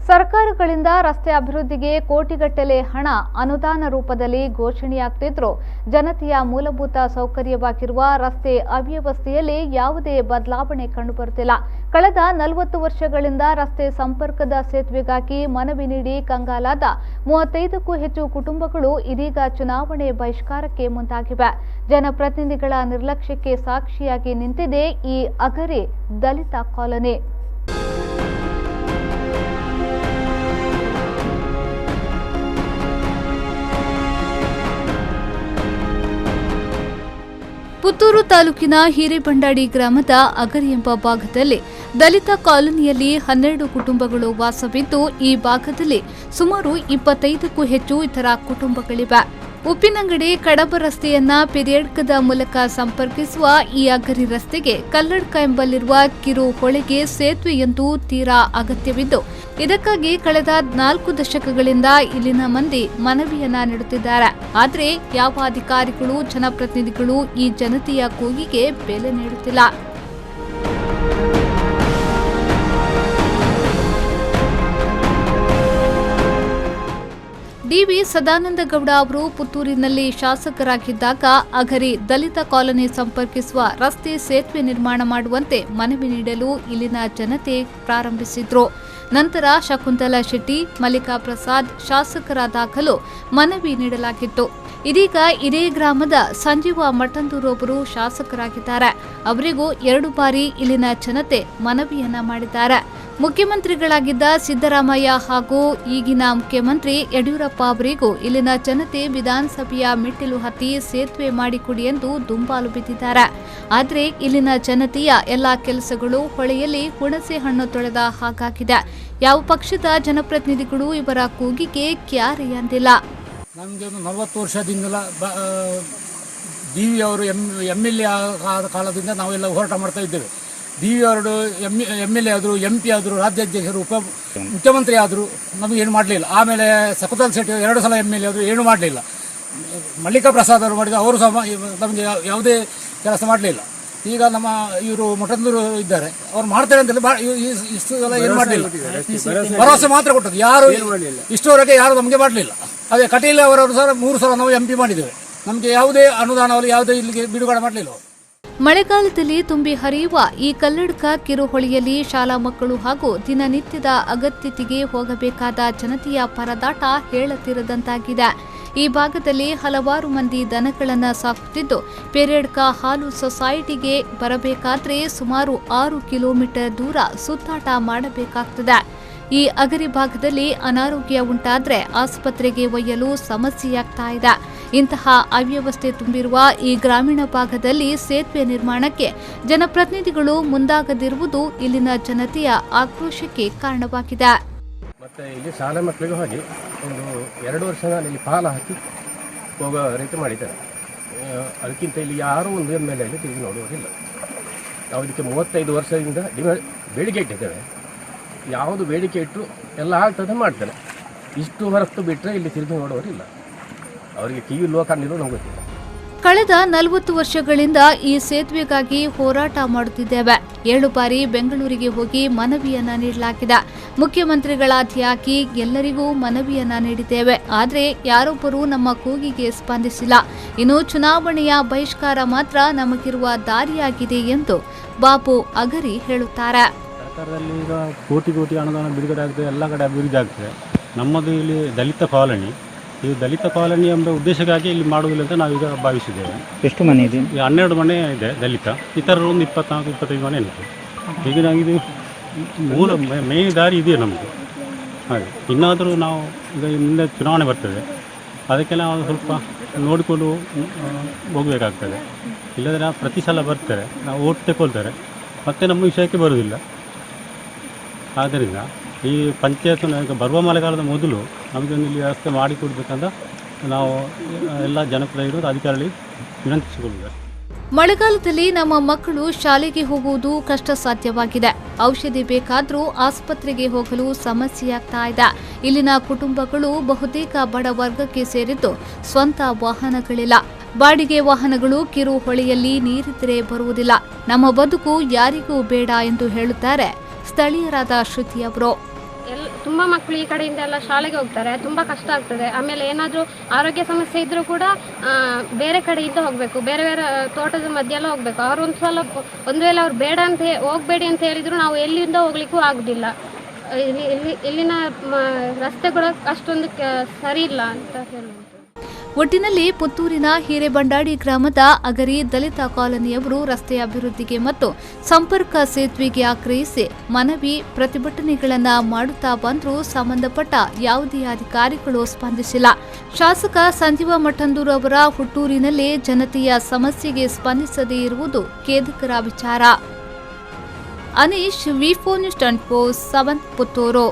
ಸರ್ಕಾರಗಳಿಂದ ರಸ್ತೆ ಅಭಿವೃದ್ಧಿಗೆ ಕೋಟಿಗಟ್ಟಲೆ ಹಣ ಅನುದಾನ ರೂಪದಲ್ಲಿ ಘೋಷಣೆಯಾಗುತ್ತಿದ್ದರೂ ಜನತೆಯ ಮೂಲಭೂತ ಸೌಕರ್ಯವಾಗಿರುವ ರಸ್ತೆ ಅವ್ಯವಸ್ಥೆಯಲ್ಲಿ ಯಾವುದೇ ಬದಲಾವಣೆ ಕಂಡುಬರುತ್ತಿಲ್ಲ. ಕಳೆದ 40 ವರ್ಷಗಳಿಂದ ರಸ್ತೆ ಸಂಪರ್ಕದ ಸೇತುವೆಗಾಗಿ ಮನವಿ ನೀಡಿ ಕಂಗಾಲಾದ 35ಕ್ಕೂ ಹೆಚ್ಚು ಕುಟುಂಬಗಳು ಇದೀಗ ಚುನಾವಣೆ ಬಹಿಷ್ಕಾರಕ್ಕೆ ಮುಂದಾಗಿವೆ. ಜನಪ್ರತಿನಿಧಿಗಳ ನಿರ್ಲಕ್ಷ್ಯಕ್ಕೆ ಸಾಕ್ಷಿಯಾಗಿ ನಿಂತಿದೆ ಈ ಅಗರಿ ದಲಿತ ಕಾಲೋನಿ. ಪುತ್ತೂರು ತಾಲೂಕಿನ ಹಿರೇಬಂಡಾಡಿ ಗ್ರಾಮದ ಅಗರಿ ಎಂಬ ಭಾಗದಲ್ಲಿ ದಲಿತ ಕಾಲೋನಿಯಲ್ಲಿ 12 ಕುಟುಂಬಗಳು ವಾಸವಿದ್ದು, ಈ ಭಾಗದಲ್ಲಿ ಸುಮಾರು 25ಕ್ಕೂ ಹೆಚ್ಚು ಇತರ ಕುಟುಂಬಗಳಿವೆ. ಉಪ್ಪಿನಂಗಡಿ ಕಡಬ ರಸ್ತೆಯನ್ನ ಪೆರಿಯಡ್ಕದ ಮೂಲಕ ಸಂಪರ್ಕಿಸುವ ಈ ಅಗರಿ ರಸ್ತೆಗೆ ಕಲ್ಲಡ್ಕ ಎಂಬಲ್ಲಿರುವ ಕಿರು ಹೊಳೆಗೆ ಸೇತುವೆಯೊಂದು ತೀರಾ ಅಗತ್ಯವಿದ್ದು, ಇದಕ್ಕಾಗಿ ಕಳೆದ 4 ದಶಕಗಳಿಂದ ಇಲ್ಲಿನ ಮಂದಿ ಮನವಿಯನ್ನ ನೀಡುತ್ತಿದ್ದಾರೆ. ಆದರೆ ಯಾವ ಅಧಿಕಾರಿಗಳು, ಜನಪ್ರತಿನಿಧಿಗಳು ಈ ಜನತೆಯ ಕೂಗಿಗೆ ಬೆಲೆ ನೀಡುತ್ತಿಲ್ಲ. ಡಿ.ವಿ. ಸದಾನಂದಗೌಡ ಅವರು ಪುತ್ತೂರಿನಲ್ಲಿ ಶಾಸಕರಾಗಿದ್ದಾಗ ಅಗರಿ ದಲಿತ ಕಾಲೋನಿ ಸಂಪರ್ಕಿಸುವ ರಸ್ತೆ ಸೇತುವೆ ನಿರ್ಮಾಣ ಮಾಡುವಂತೆ ಮನವಿ ನೀಡಲು ಇಲ್ಲಿನ ಜನತೆ ಪ್ರಾರಂಭಿಸಿದ್ರು. ನಂತರ ಶಕುಂತಲಾ ಶೆಟ್ಟಿ, ಮಲ್ಲಿಕಾ ಪ್ರಸಾದ್ ಶಾಸಕರಾದಾಗಲೂ ಮನವಿ ನೀಡಲಾಗಿತ್ತು. ಇದೀಗ ಇದೇ ಗ್ರಾಮದ ಸಂಜೀವ ಮಠಂದೂರು ಅವರು ಶಾಸಕರಾಗಿದ್ದಾರೆ. ಅವರಿಗೂ 2 ಬಾರಿ ಇಲ್ಲಿನ ಜನತೆ ಮನವಿಯನ್ನ ಮಾಡಿದ್ದಾರೆ. ಮುಖ್ಯಮಂತ್ರಿಗಳಾಗಿದ್ದ ಸಿದ್ದರಾಮಯ್ಯ ಹಾಗೂ ಈಗಿನ ಮುಖ್ಯಮಂತ್ರಿ ಯಡಿಯೂರಪ್ಪ ಅವರಿಗೂ ಇಲ್ಲಿನ ಜನತೆ ವಿಧಾನಸಭೆಯ ಮೆಟ್ಟಿಲು ಹತ್ತಿ ಸೇತುವೆ ಮಾಡಿಕೊಡಿ ಎಂದು ದುಂಬಾಲು ಬಿದ್ದಿದ್ದಾರೆ. ಆದರೆ ಇಲ್ಲಿನ ಜನತೆಯ ಎಲ್ಲಾ ಕೆಲಸಗಳು ಹೊಳೆಯಲ್ಲಿ ಹುಣಸೆ ಹಣ್ಣು ತೊಳೆದ ಹಾಗಾಗಿದೆ. ಯಾವ ಪಕ್ಷದ ಜನಪ್ರತಿನಿಧಿಗಳು ಇವರ ಕೂಗಿಗೆ ಕ್ಯಾರೆ ಎಂದಿಲ್ಲ. ನಮಗೆ 40 ವರ್ಷದಿಂದಲ ಡಿ.ವಿ. ಅವರು ಎಮ್.ಎಲ್.ಎ. ಆದ ಕಾಲದಿಂದ ನಾವೆಲ್ಲ ಹೋರಾಟ ಮಾಡ್ತಾ ಇದ್ದೇವೆ. ಡಿ.ವಿ. ಅವರು ಎಮ್.ಎಲ್.ಎ. ಆದರು, MP ಆದರು, ರಾಜ್ಯಾಧ್ಯಕ್ಷರು, ಮುಖ್ಯಮಂತ್ರಿ ಆದರು, ನಮಗೇನು ಮಾಡಲಿಲ್ಲ. ಆಮೇಲೆ ಶಕುಂತಲಾ ಶೆಟ್ಟಿ 2 ಸಲ ಎಮ್.ಎಲ್.ಎ. ಆದರು, ಏನೂ ಮಾಡಲಿಲ್ಲ. ಮಲ್ಲಿಕಾ ಪ್ರಸಾದ್ ಅವರು ಮಾಡಿದ, ಅವರು ಸಹ ನಮಗೆ ಯಾವುದೇ ಕೆಲಸ ಮಾಡಲಿಲ್ಲ. ಈಗ ನಮ್ಮ ಇವರು ಮಠಂದೂರು ಇದ್ದಾರೆ, ಅವ್ರು ಮಾಡ್ತಾರೆ ಅಂತೇಳಿ ಇಷ್ಟು ಸಲ ಏನು ಮಾಡಲಿಲ್ಲ. ಭರವಸೆ ಮಾತ್ರ ಕೊಟ್ಟದ್ದು, ಯಾರು ಇಷ್ಟವರೆಗೆ ಯಾರು ನಮಗೆ ಮಾಡಲಿಲ್ಲ. ಅದೇ ಕಟೀಲ್ ಅವರವರು ಸಹ 3 ಸಲ ನಾವು MP ಮಾಡಿದ್ದೇವೆ. ನಮಗೆ ಯಾವುದೇ ಅನುದಾನವನ್ನು ಯಾವುದೇ ಇಲ್ಲಿಗೆ ಬಿಡುಗಡೆ ಮಾಡಲಿಲ್ಲ. ಮಳೆಗಾಲದಲ್ಲಿ ತುಂಬಿ ಹರಿಯುವ ಈ ಕಲ್ಲಡ್ಕ ಕಿರುಹೊಳೆಯಲ್ಲಿ ಶಾಲಾ ಮಕ್ಕಳು ಹಾಗೂ ದಿನನಿತ್ಯದ ಅಗತ್ಯತೆಗೆ ಹೋಗಬೇಕಾದ ಜನತೆಯ ಪರದಾಟ ಹೇಳತಿರದಂತಾಗಿದೆ. ಈ ಭಾಗದಲ್ಲಿ ಹಲವಾರು ಮಂದಿ ದನಗಳನ್ನು ಸಾಕುತ್ತಿದ್ದು, ಪೆರಿಯಡ್ಕ ಹಾಲು ಸೊಸೈಟಿಗೆ ಬರಬೇಕಾದ್ರೆ ಸುಮಾರು 6 ಕಿಲೋಮೀಟರ್ ದೂರ ಸುತ್ತಾಟ ಮಾಡಬೇಕಾಗ್ತದೆ. ಈ ಅಗರಿ ಭಾಗದಲ್ಲಿ ಅನಾರೋಗ್ಯ ಉಂಟಾದ್ರೆ ಆಸ್ಪತ್ರೆಗೆ ಒಯ್ಯಲು ಸಮಸ್ಯೆಯಾಗ್ತಾ ಇದೆ. ಇಂತಹ ಅವ್ಯವಸ್ಥೆ ತುಂಬಿರುವ ಈ ಗ್ರಾಮೀಣ ಭಾಗದಲ್ಲಿ ಸೇತುವೆ ನಿರ್ಮಾಣಕ್ಕೆ ಜನಪ್ರತಿನಿಧಿಗಳು ಮುಂದಾಗದಿರುವುದು ಇಲ್ಲಿನ ಜನತೆಯ ಆಕ್ರೋಶಕ್ಕೆ ಕಾರಣವಾಗಿದೆ. ಮತ್ತೆ ಇಲ್ಲಿ ಶಾಲಾ ಮಕ್ಕಳಿಗೆ ಹೋಗಿ ಒಂದು 2 ವರ್ಷ ಇಲ್ಲಿ ಪಾಲ ಹಾಕಿ ಹೋಗೋ ರೀತಿ ಮಾಡಿದ್ದಾರೆ. ಅದಕ್ಕಿಂತ ಇಲ್ಲಿ ಯಾರೂ ಒಂದು ಎಮ್.ಎಲ್.ಎ. ತಿರುಗಿ ನೋಡುವುದಿಲ್ಲ. ನಾವು ಇದಕ್ಕೆ 35 ವರ್ಷದಿಂದ ಬೇಡಿಕೆ ಇಟ್ಟಿದ್ದೇವೆ. ಯಾವುದು ಬೇಡಿಕೆ ಇಟ್ಟು ಎಲ್ಲ ಆಗ್ತದೆ ಮಾಡ್ತಾರೆ. ಇಷ್ಟು ಹೊರತು ಬಿಟ್ಟರೆ ಇಲ್ಲಿ ತಿರುಗಿ ನೋಡುವರಿಲ್ಲ. ಅವರಿಗೆ ಕಿವಿ ಲೋಕನಿರೋ ನಮ್ಗೆ ಗೊತ್ತಿಲ್ಲ. ಕಳೆದ 40 ವರ್ಷಗಳಿಂದ ಈ ಸೇತುವೆಗಾಗಿ ಹೋರಾಟ ಮಾಡುತ್ತಿದ್ದೇವೆ. 7 ಬಾರಿ ಬೆಂಗಳೂರಿಗೆ ಹೋಗಿ ಮನವಿಯನ್ನ ನೀಡಲಾಗಿದೆ. ಮುಖ್ಯಮಂತ್ರಿಗಳಾದಿಯಾಗಿ ಎಲ್ಲರಿಗೂ ಮನವಿಯನ್ನ ನೀಡಿದ್ದೇವೆ. ಆದರೆ ಯಾರೊಬ್ಬರೂ ನಮ್ಮ ಕೂಗಿಗೆ ಸ್ಪಂದಿಸಿಲ್ಲ. ಇನ್ನು ಚುನಾವಣೆಯ ಬಹಿಷ್ಕಾರ ಮಾತ್ರ ನಮಗಿರುವ ದಾರಿಯಾಗಿದೆ ಎಂದು ಬಾಬು ಅಗರಿ ಹೇಳುತ್ತಾರೆ. ಸರ್ಕಾರದಲ್ಲಿ ಈಗ ಕೋಟಿ ಅನುದಾನ ಬಿಡುಗಡೆ ಆಗ್ತದೆ, ಎಲ್ಲ ಕಡೆ ಅಭಿವೃದ್ಧಿ ಆಗ್ತದೆ. ನಮ್ಮದು ಇಲ್ಲಿ ದಲಿತ ಕಾಲೋನಿ. ಈ ದಲಿತ ಕಾಲೋನಿ ಎಂಬ ಉದ್ದೇಶಕ್ಕಾಗಿ ಇಲ್ಲಿ ಮಾಡುವುದಿಲ್ಲ ಅಂತ ನಾವೀಗ ಭಾವಿಸಿದ್ದೇವೆ. ಎಷ್ಟು ಮನೆ ಇದೆ? 12 ಮನೆ ಇದೆ ದಲಿತ. ಇತರರು ಒಂದು 24-25 ಮನೆ ಇದೆ. ಈಗ ಇದು ಮೂಲ ಮೇನ್ ದಾರಿ ಇದೆ ನಮಗೆ. ಹಾಗೆ ಇನ್ನಾದರೂ ನಾವು ಈಗ ಮುಂದೆ ಚುನಾವಣೆ ಬರ್ತದೆ, ಅದಕ್ಕೆ ನಾವು ಸ್ವಲ್ಪ ನೋಡಿಕೊಂಡು ಹೋಗಬೇಕಾಗ್ತದೆ. ಇಲ್ಲದ್ರೆ ಪ್ರತಿ ಸಲ ಬರ್ತಾರೆ, ನಾವು ಓಟ್ ತಗೊಳ್ತಾರೆ, ಮತ್ತು ನಮ್ಮ ವಿಷಯಕ್ಕೆ ಬರುವುದಿಲ್ಲ. ಆದ್ದರಿಂದ ಈ ಪಂಚಾಯತ್ ಬರುವ ಮಳೆಗಾಲದ ಮೊದಲು ನಮಗೊಂದು ಇಲ್ಲಿ ವ್ಯವಸ್ಥೆ ಮಾಡಿಕೊಡ್ಬೇಕಂತ ನಾವು ಎಲ್ಲ ಜನಪ್ರತಿನಿಧಿಗಳು ಅಧಿಕಾರಿಗಳಿಗೆ ವಿನಂತಿಸಿಕೊಳ್ಳುತ್ತೇವೆ. ಮಳೆಗಾಲದಲ್ಲಿ ನಮ್ಮ ಮಕ್ಕಳು ಶಾಲೆಗೆ ಹೋಗುವುದು ಕಷ್ಟ ಸಾಧ್ಯವಾಗಿದೆ. ಔಷಧಿ ಬೇಕಾದರೂ ಆಸ್ಪತ್ರೆಗೆ ಹೋಗಲು ಸಮಸ್ಯೆಯಾಗ್ತಾ ಇದೆ. ಇಲ್ಲಿನ ಕುಟುಂಬಗಳು ಬಹುತೇಕ ಬಡ ವರ್ಗಕ್ಕೆ ಸೇರಿದ್ದು, ಸ್ವಂತ ವಾಹನಗಳಿಲ್ಲ. ಬಾಡಿಗೆ ವಾಹನಗಳು ಕಿರು ಹೊಳೆಯಲ್ಲಿ ನೀರಿದ್ದರೆ ಬರುವುದಿಲ್ಲ. ನಮ್ಮ ಬದುಕು ಯಾರಿಗೂ ಬೇಡ ಎಂದು ಹೇಳುತ್ತಾರೆ ಸ್ಥಳೀಯರಾದ ಶ್ರುತಿ ಅವರು. ತುಂಬ ಮಕ್ಕಳು ಈ ಕಡೆಯಿಂದ ಎಲ್ಲ ಶಾಲೆಗೆ ಹೋಗ್ತಾರೆ, ತುಂಬ ಕಷ್ಟ ಆಗ್ತದೆ. ಆಮೇಲೆ ಏನಾದರೂ ಆರೋಗ್ಯ ಸಮಸ್ಯೆ ಇದ್ದರೂ ಕೂಡ ಬೇರೆ ಕಡೆಯಿಂದ ಹೋಗಬೇಕು, ಬೇರೆ ಬೇರೆ ತೋಟದ ಮಧ್ಯೆ ಎಲ್ಲ ಹೋಗಬೇಕು. ಅವರು ಒಂದು ವೇಳೆ ಅವ್ರು ಬೇಡ ಅಂತ ಹೋಗಬೇಡಿ ಅಂತ ಹೇಳಿದ್ರು ನಾವು ಎಲ್ಲಿಂದ ಹೋಗ್ಲಿಕ್ಕೂ ಆಗೋದಿಲ್ಲ. ಇಲ್ಲಿನ ರಸ್ತೆಗಳು ಅಷ್ಟೊಂದು ಸರಿ ಇಲ್ಲ ಅಂತ ಹೇಳುವುದು. ಒಟ್ಟಿನಲ್ಲಿ ಪುತ್ತೂರಿನ ಹಿರೇಬಂಡಾಡಿ ಗ್ರಾಮದ ಅಗರಿ ದಲಿತ ಕಾಲನಿಯವರು ರಸ್ತೆ ಅಭಿವೃದ್ಧಿಗೆ ಮತ್ತು ಸಂಪರ್ಕ ಸೇತುವೆಗೆ ಆಗ್ರಹಿಸಿ ಮನವಿ ಪ್ರತಿಭಟನೆಗಳನ್ನು ಮಾಡುತ್ತಾ ಬಂದರೂ ಸಂಬಂಧಪಟ್ಟ ಯಾವುದೇ ಅಧಿಕಾರಿಗಳು ಸ್ಪಂದಿಸಿಲ್ಲ. ಶಾಸಕ ಸಂಜೀವ ಮಠಂದೂರು ಅವರ ಹುಟ್ಟೂರಿನಲ್ಲಿ ಜನತೆಯ ಸಮಸ್ಯೆಗೆ ಸ್ಪಂದಿಸದೇ ಇರುವುದು ಖೇದಕರ ವಿಚಾರ. ಅನೀಶ್, ವಿ4 ನ್ಯೂಸ್ 24/7 ಪುತ್ತೂರು.